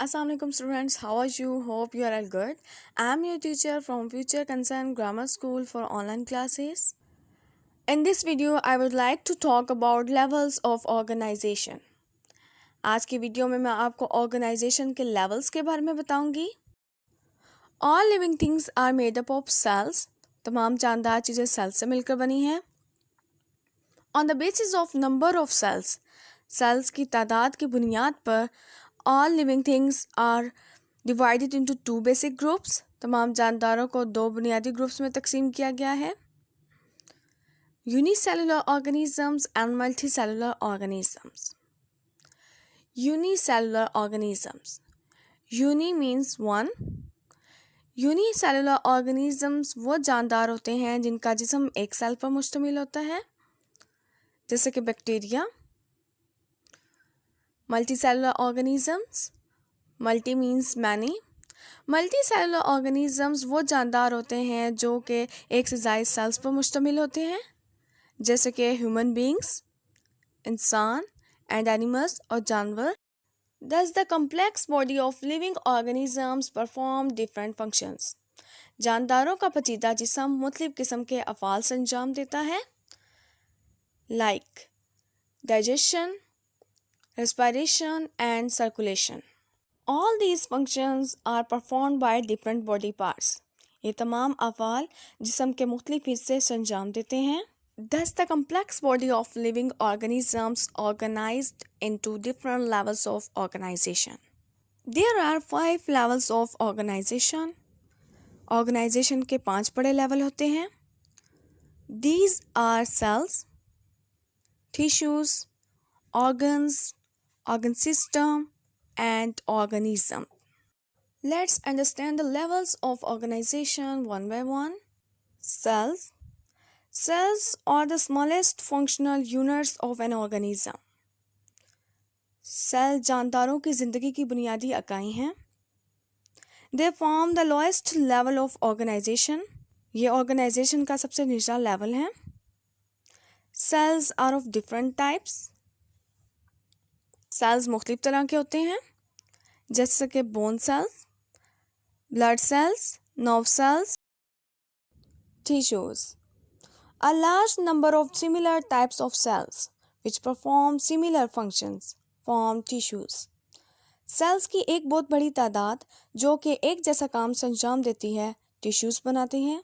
Assalamualaikum students, how are you? Hope you are all good. I am your teacher from Future Concern Grammar School for online classes. In this video, I would like to talk about levels of organization. आज की video में मैं आपको organisation के levels के बारे में बताऊंगी. All living things are made up of cells. तमाम जानदार चीज़ें सेल्स से मिलकर बनी हैं. On the basis of number of cells, cells की तादाद की बुनियाद पर all living things are divided into two basic groups. तमाम जानदारों को दो बुनियादी ग्रुप्स में तकसीम किया गया है. Unicellular organisms and multicellular organisms. Unicellular organisms. Uni means one. Unicellular organisms वो जानदार होते हैं जिनका जिस्म एक सेल पर मुश्तमिल होता है, जैसे कि bacteria. Multicellular organisms. Multi means many. Multicellular organisms वो जानदार होते हैं जो कि एक से ज़ायद सेल्स पर मुश्तमिल होते हैं, जैसे कि ह्यूमन बींग्स, इंसान एंड एनिमल्स और जानवर. Thus the complex body of living organisms perform different functions. जानदारों का पेचीदा जिस्म मुख्तलिफ किस्म के अफ़ाल से अंजाम देता है, like digestion, respiration and circulation. All these functions are performed by different body parts. ये तमाम अफ़ाल जिस्म के मुख्तलिफ हिस्से से अंजाम देते हैं. Thus the complex body of living organisms organized into different levels of organization. There are 5 levels of organization. Organization के 5 बड़े लेवल होते हैं. These are cells, tissues, organs, organ system and organism. Let's understand the levels of organization one by one. Cells. Cells are the smallest functional units of an organism. Cell जानदारों की ज़िंदगी की बुनियादी इकाई हैं. They form the lowest level of organization. ये organisation का सबसे निचला लेवल है. Cells are of different types. Cells मुख्तलिफ तरह के होते हैं, जैसे कि bone cells, blood cells, nerve cells, tissues. A large number of similar types of cells which perform similar functions form tissues. Cells की एक बहुत बड़ी तादाद जो कि एक जैसा काम से अंजाम देती है, टिश्यूज बनाती हैं.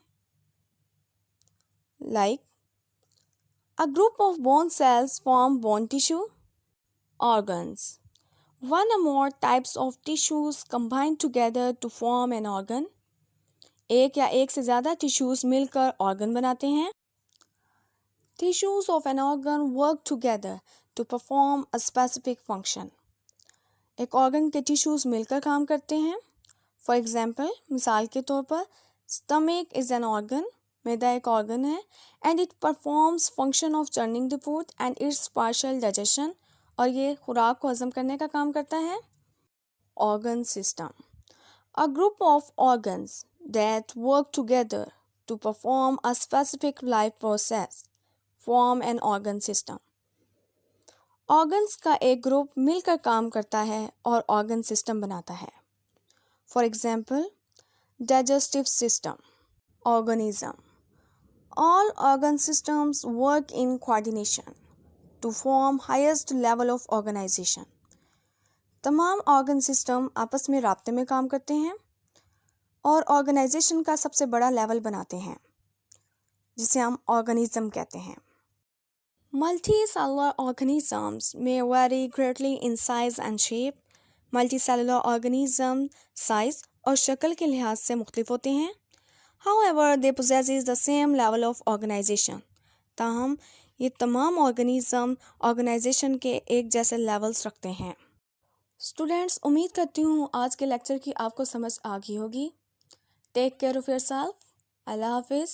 Like a group of bone cells form bone tissue. Organs. One or more types of tissues combine together to form an organ. एक या एक से ज़्यादा टिश्यूज मिलकर ऑर्गन बनाते हैं. Tissues of an organ work together to perform a specific function. एक organ के टिश्यूज मिलकर काम करते हैं. For example, मिसाल के तौर पर stomach is an organ. मैदा एक ऑर्गन है and it performs function of churning the food and its partial digestion. और ये खुराक को हज़म करने का काम करता है. Organ system. A group of organs that work together to perform a specific life process form an organ system. Organs का एक ग्रुप मिलकर काम करता है और organ system बनाता है. For example, digestive system. Organism. All organ systems work in coordination to form highest level of organization. तमाम ऑर्गन सिस्टम आपस में राब्ते में काम करते हैं और ऑर्गेनाइजेशन का सबसे बड़ा लेवल बनाते हैं, जिसे हम ऑर्गेनिज्म कहते हैं. Multicellular organisms may vary greatly in size and shape. Multicellular organism size और शक्ल के लिहाज से मुख्तलिफ होते हैं. However, they possess the same level of organization. ताहम ये तमाम ऑर्गेनिज्म ऑर्गेनाइजेशन के एक जैसे लेवल्स रखते हैं. स्टूडेंट्स, उम्मीद करती हूँ आज के लेक्चर की आपको समझ आ गई होगी. Take care of yourself. अल्लाह हाफिज़.